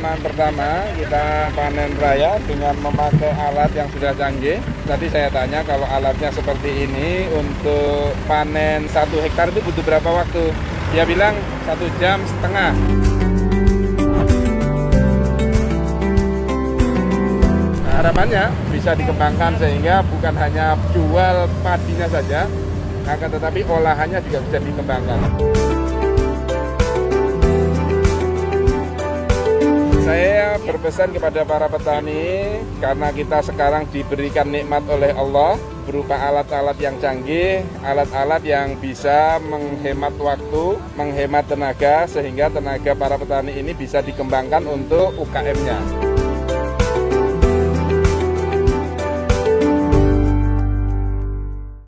pengalaman pertama kita panen raya dengan memakai alat yang sudah canggih. Tadi saya tanya kalau alatnya seperti ini untuk panen 1 hektar itu butuh berapa waktu? Dia bilang 1,5 jam. Harapannya bisa dikembangkan sehingga bukan hanya jual padinya saja, akan tetapi olahannya juga bisa dikembangkan. Saya berpesan kepada para petani, karena kita sekarang diberikan nikmat oleh Allah berupa alat-alat yang canggih, alat-alat yang bisa menghemat waktu, menghemat tenaga, sehingga tenaga para petani ini bisa dikembangkan untuk UKM-nya.